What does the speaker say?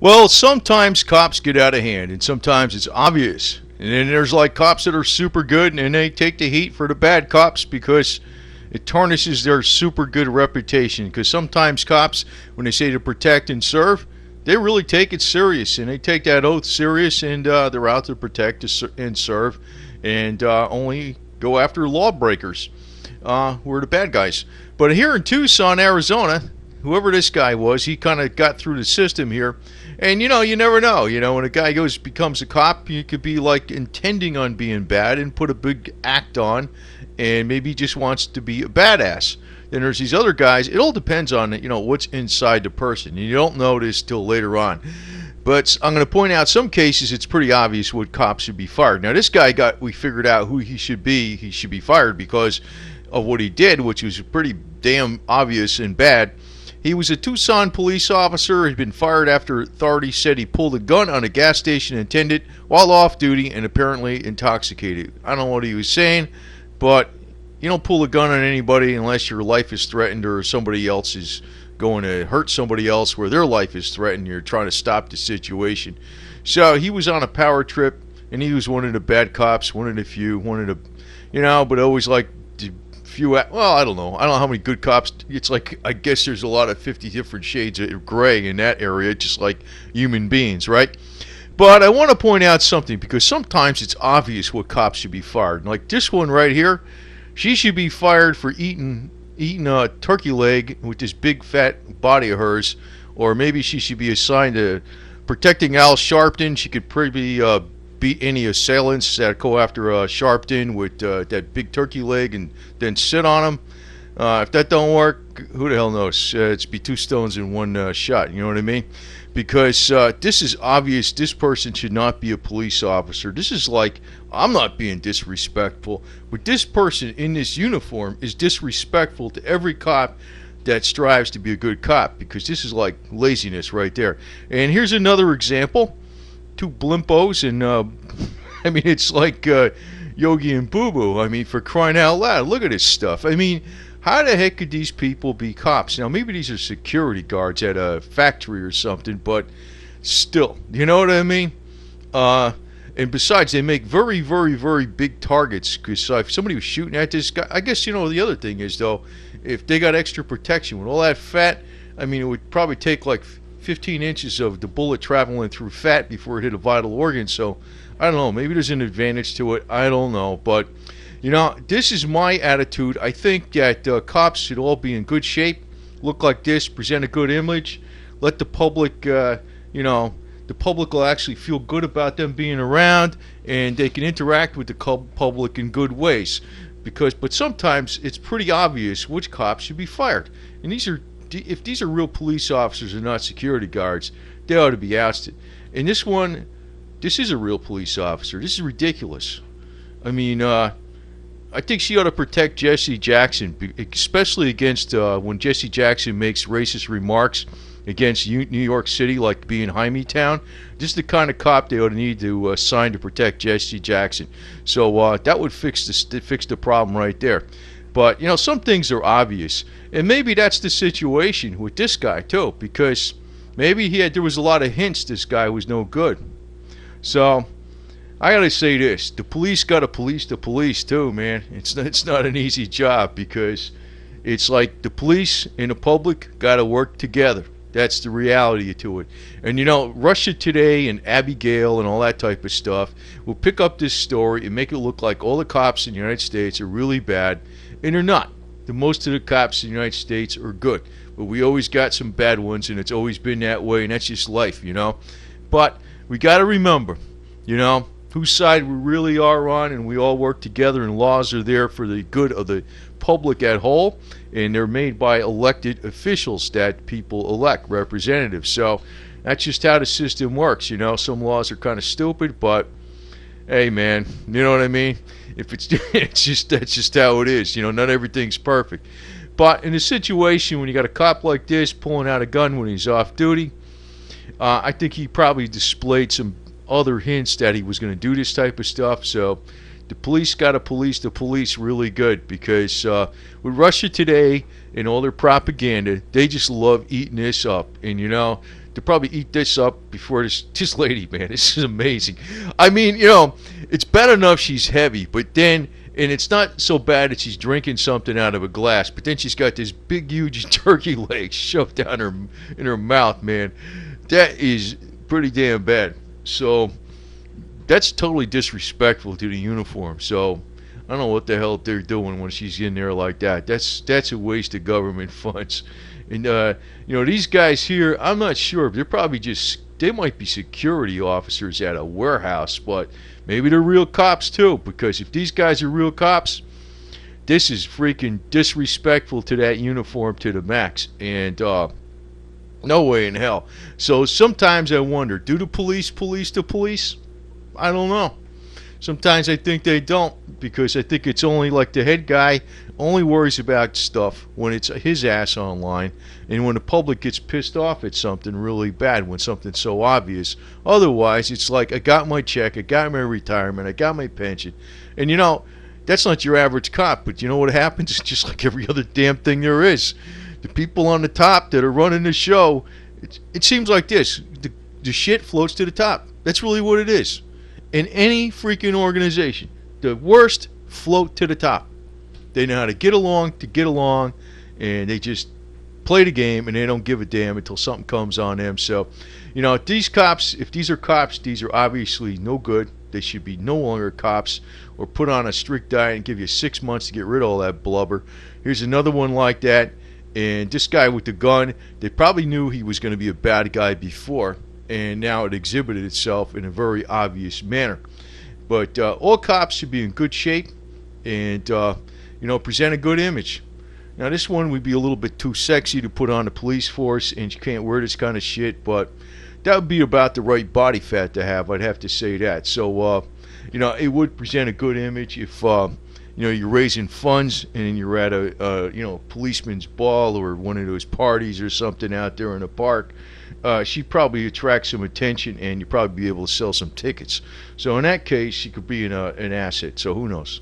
Well, sometimes cops get out of hand, and sometimes it's obvious. And then there's like cops that are super good, and they take the heat for the bad cops because it tarnishes their super good reputation. Because sometimes cops, when they say to protect and serve, they really take it serious, and they take that oath serious, and they're out to protect and serve, and only go after lawbreakers, who are the bad guys. But here in Tucson, Arizona, whoever this guy was, he kind of got through the system here. And you never know. When a guy becomes a cop, he could be like intending on being bad and put a big act on, and maybe he just wants to be a badass. Then there's these other guys. It all depends on what's inside the person. You don't know this till later on. But I'm going to point out some cases it's pretty obvious what cops should be fired. Now this guy we figured out who he should be. He should be fired because of what he did, which was pretty damn obvious and bad. He was a Tucson police officer. He'd been fired after authorities said he pulled a gun on a gas station attendant while off duty and apparently intoxicated. I don't know what he was saying, but you don't pull a gun on anybody unless your life is threatened or somebody else is going to hurt somebody else where their life is threatened. You're trying to stop the situation. So he was on a power trip, and he was one of the bad cops, one of the few, but always like few. Well, I don't know how many good cops. It's like, I guess there's a lot of 50 different shades of gray in that area, just like human beings, right? But I want to point out something, because sometimes it's obvious what cops should be fired. Like this one right here, she should be fired for eating a turkey leg with this big fat body of hers, or maybe she should be assigned to protecting Al Sharpton. She could probably beat any assailants that go after Sharpton with that big turkey leg and then sit on him. If that don't work, who the hell knows? It's be two stones in one shot, you know what I mean? Because this is obvious. This person should not be a police officer. This is like, I'm not being disrespectful, but this person in this uniform is disrespectful to every cop that strives to be a good cop, because this is like laziness right there. And here's another example. Two blimpos, and I mean, it's like Yogi and Boo Boo. I mean, for crying out loud, look at this stuff. I mean, how the heck could these people be cops? Now, maybe these are security guards at a factory or something, but still, you know what I mean? And besides, they make very, very, very big targets, because if somebody was shooting at this guy, I guess, the other thing is, though, if they got extra protection with all that fat, I mean, it would probably take like 15 inches of the bullet traveling through fat before it hit a vital organ. So I don't know, maybe there's an advantage to it. I don't know, but this is my attitude. I think that cops should all be in good shape, look like this, present a good image, let the public the public will actually feel good about them being around, and they can interact with the public in good ways. But sometimes it's pretty obvious which cops should be fired, and if these are real police officers and not security guards, they ought to be ousted. And this is a real police officer. This is ridiculous. I mean, I think she ought to protect Jesse Jackson, especially against when Jesse Jackson makes racist remarks against New York City, like being Hymietown. This is the kind of cop they ought to need to assign to protect Jesse Jackson. So that would fix the problem right there. But some things are obvious, and maybe that's the situation with this guy too, because maybe there was a lot of hints this guy was no good. So I gotta say this: the police gotta police the police too, man. It's not an easy job, because it's like the police and the public gotta work together. That's the reality to it. And Russia Today and Abigail and all that type of stuff will pick up this story and make it look like all the cops in the United States are really bad, and they're not. Most of the cops in the United States are good, but we always got some bad ones, and it's always been that way, and that's just life, But we got to remember, whose side we really are on, and we all work together, and laws are there for the good of the public at whole, and they're made by elected officials that people elect, representatives. So that's just how the system works. Some laws are kind of stupid, but hey, man, you know what I mean? If that's just how it is. Not everything's perfect. But in a situation when you got a cop like this pulling out a gun when he's off duty, I think he probably displayed some other hints that he was going to do this type of stuff. So the police got to police the police really good, because with Russia Today and all their propaganda, they just love eating this up. And to probably eat this up before this lady, man. This is amazing. I mean, you know, it's bad enough she's heavy, but then, and it's not so bad that she's drinking something out of a glass, but then she's got this big, huge turkey leg shoved down in her mouth, man. That is pretty damn bad. So that's totally disrespectful to the uniform. So I don't know what the hell they're doing when she's in there like that. That's a waste of government funds. And you know, these guys here, I'm not sure. They're probably they might be security officers at a warehouse, but maybe they're real cops too. Because if these guys are real cops, this is freaking disrespectful to that uniform to the max. And no way in hell. So sometimes I wonder, do the police the police? I don't know. Sometimes I think they don't, because I think it's only like the head guy only worries about stuff when it's his ass online, and when the public gets pissed off at something really bad, when something's so obvious. Otherwise, it's like, I got my check, I got my retirement, I got my pension. And you know, that's not your average cop, but you know what happens? It's just like every other damn thing there is. The people on the top that are running the show, it seems like this. The shit floats to the top. That's really what it is. In any freaking organization, the worst float to the top. They know how to get along, and they just play the game, and they don't give a damn until something comes on them. So, you know, if these are cops, these are obviously no good. They should be no longer cops, or put on a strict diet and give you 6 months to get rid of all that blubber. Here's another one like that. And this guy with the gun, they probably knew he was going to be a bad guy before, and now it exhibited itself in a very obvious manner. But all cops should be in good shape and, you know, present a good image. Now, this one would be a little bit too sexy to put on the police force, and you can't wear this kind of shit, but that would be about the right body fat to have, I'd have to say that. So, you know, it would present a good image if, you know, you're raising funds and you're at a, you know, policeman's ball or one of those parties or something out there in a park. She'd probably attract some attention, and you'd probably be able to sell some tickets. So in that case, she could be an asset. So who knows?